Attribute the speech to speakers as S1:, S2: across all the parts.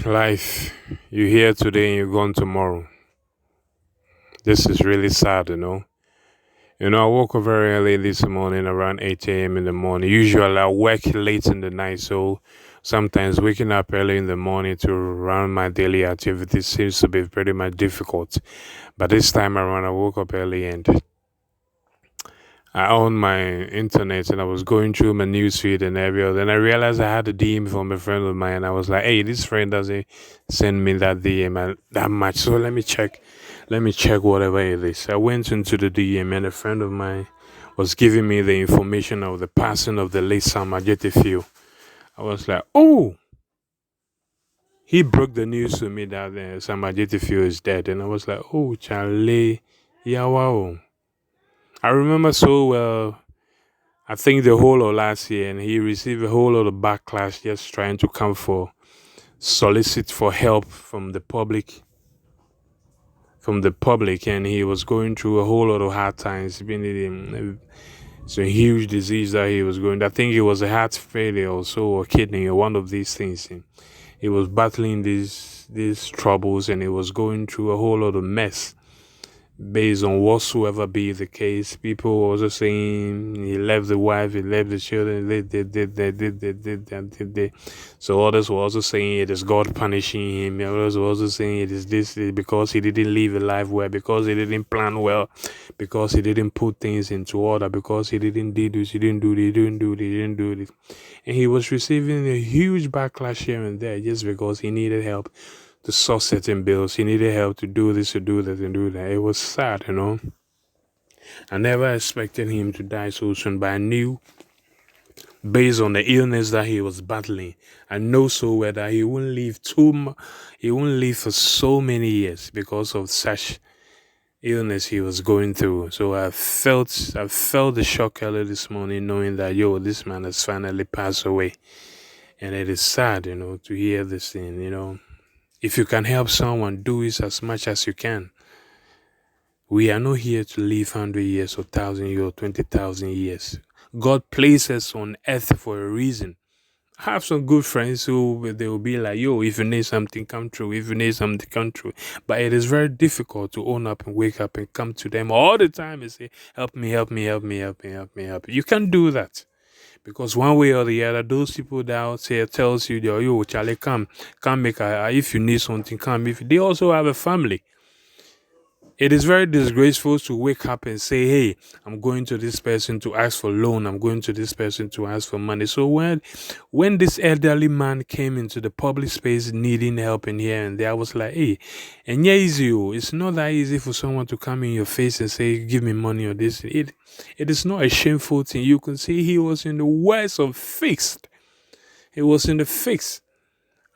S1: Life, you're here today and you're gone tomorrow. This is really sad. I woke up very early this morning, around 8 a.m. in the morning. Usually, I work late in the night, so sometimes waking up early in the morning to run my daily activities seems to be pretty much difficult. But this time around, I woke up early and I own my internet and I was going through my newsfeed and everything. Then I realized I had a DM from a friend of mine. I was like, hey, this friend doesn't send me that DM that much. So let me check. Let me check whatever it is. I went into the DM and a friend of mine was giving me the information of the passing of the late Sam Adjeteyfio. I was like, oh, he broke the news to me that Sam Adjeteyfio is dead. And I was like, oh, Charlie, yeah, wow. I remember so well. I think the whole of last year, and he received a whole lot of backlash just trying to come for solicit for help from the public, and he was going through a whole lot of hard times. It's a huge disease that he was going. I think it was a heart failure also, or kidney, or one of these things. And he was battling these troubles, and he was going through a whole lot of mess based on whatsoever be the case. People were also saying he left the wife, he left the children, they. So others were also saying it is God punishing him. Others were also saying it is this because he didn't live a life well, because he didn't plan well, because he didn't put things into order, because he didn't do this, he didn't do this, he didn't do this. And he was receiving a huge backlash here and there just because he needed help to sort certain bills. He needed help to do this, to do that, and do that. It was sad. I never expected him to die so soon, but I knew, based on the illness that he was battling, I know so well that he won't live he won't live for so many years because of such illness he was going through. So I felt the shock early this morning, knowing that this man has finally passed away, and it is sad, to hear this thing. If you can help someone, do it as much as you can. We are not here to live 100 years or 1,000 years or 20,000 years. God placed us on earth for a reason. I have some good friends who they will be like, if you need something, come true. If you need something, come true. But it is very difficult to own up and wake up and come to them all the time and say, help me, help me, help me, help me, help me, help me. You can't do that. Because one way or the other, those people that out here tells you, Charlie, come make if you need something, come. If they also have a family, it is very disgraceful to wake up and say, hey, I'm going to this person to ask for loan. I'm going to this person to ask for money. So when this elderly man came into the public space needing help in here and there, I was like, hey, and yeah, easy. It's not that easy for someone to come in your face and say, give me money or this. It is not a shameful thing. You can see he was in the worst of fixed. He was in the fix.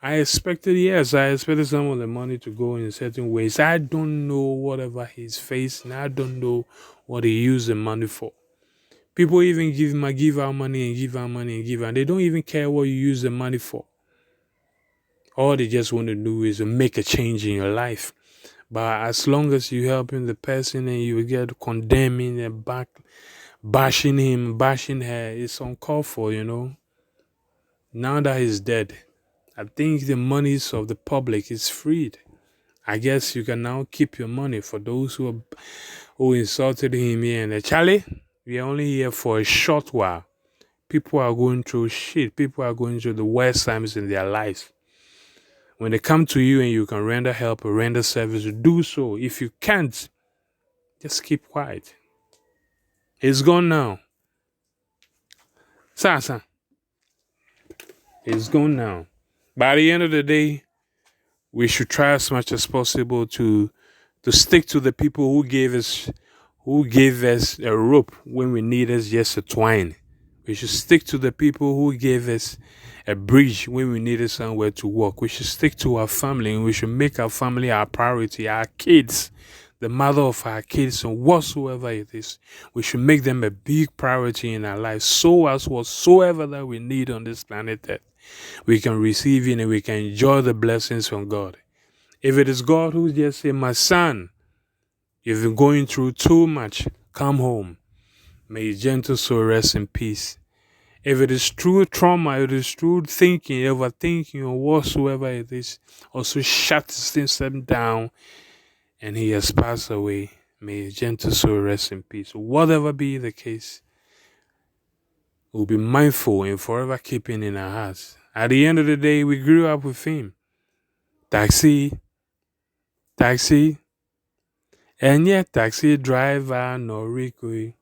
S1: I expected some of the money to go in certain ways. I don't know whatever he's facing. I don't know what he used the money for. People even give out money and give out money and give out. They don't even care what you use the money for. All they just want to do is to make a change in your life. But as long as you helping the person and you get condemning and bashing him, bashing her, it's uncalled for, Now that he's dead, I think the monies of the public is freed. I guess you can now keep your money for those who insulted him here and there. Charlie, we are only here for a short while. People are going through shit. People are going through the worst times in their lives. When they come to you and you can render help or render service, do so. If you can't, just keep quiet. It's gone now. Sasa, it's gone now. By the end of the day, we should try as much as possible to stick to the people who gave us a rope when we needed just a twine. We should stick to the people who gave us a bridge when we needed somewhere to walk. We should stick to our family, and we should make our family our priority, our kids, the mother of our kids, and whatsoever it is. We should make them a big priority in our lives, so as whatsoever that we need on this planet Earth, we can receive it and we can enjoy the blessings from God. If it is God who just say, my son, you've been going through too much, come home. May your gentle soul rest in peace. If it is true trauma, it is true thinking, overthinking, or whatsoever it is, also shut this system down, and he has passed away. May his gentle soul rest in peace. Whatever be the case, we'll be mindful and forever keeping in our hearts. At the end of the day, we grew up with him. Taxi, and yet taxi driver no Rico.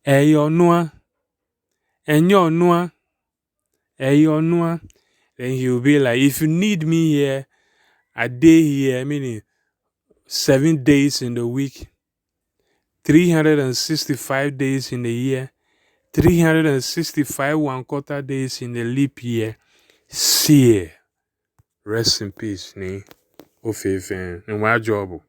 S1: Your noa, and your noa, your noa. Then he'll be like, if you need me here, a day here, meaning 7 days in the week, 365 days in the year, 365 1/4 days in the leap year. See, rest in peace, ne? Ofe and my job.